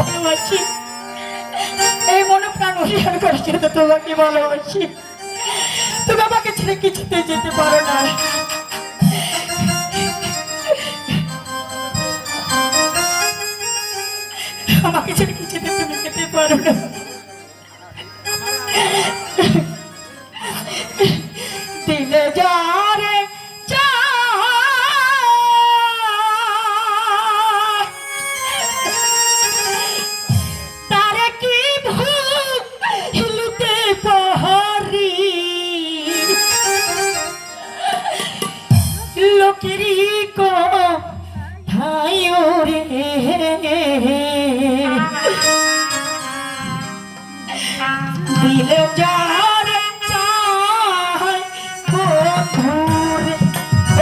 ভালোবাসি, এই মনে প্রাণ উড়িয়ে করেছি তো তোমাকে ভালোবাসি। তুমি আমাকে ছেড়ে কিছুতে যেতে পারো না। আমাকে ছেড়ে কিছুতে তুমি যেতে পারো না। দিলে যারে তারে কি ভুলতে পারি, লোকেরই কথাই রে দিলে যারে চায় বন্ধুরে,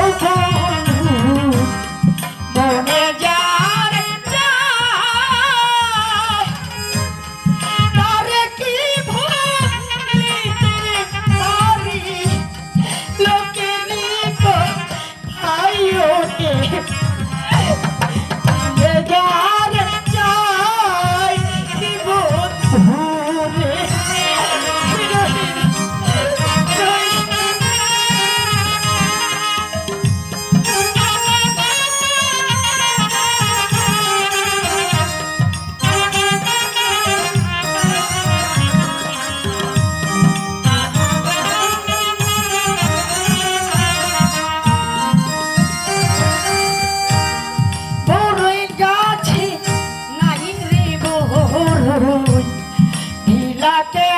ও বন্ধু মনে যারে চায় তারে কি ভুলিতে পারি, লোকেরই কথাই রে দিলে যারে চায় বন্ধুরে। বড়ই গাছে নাই রে বড়ই বিলাতে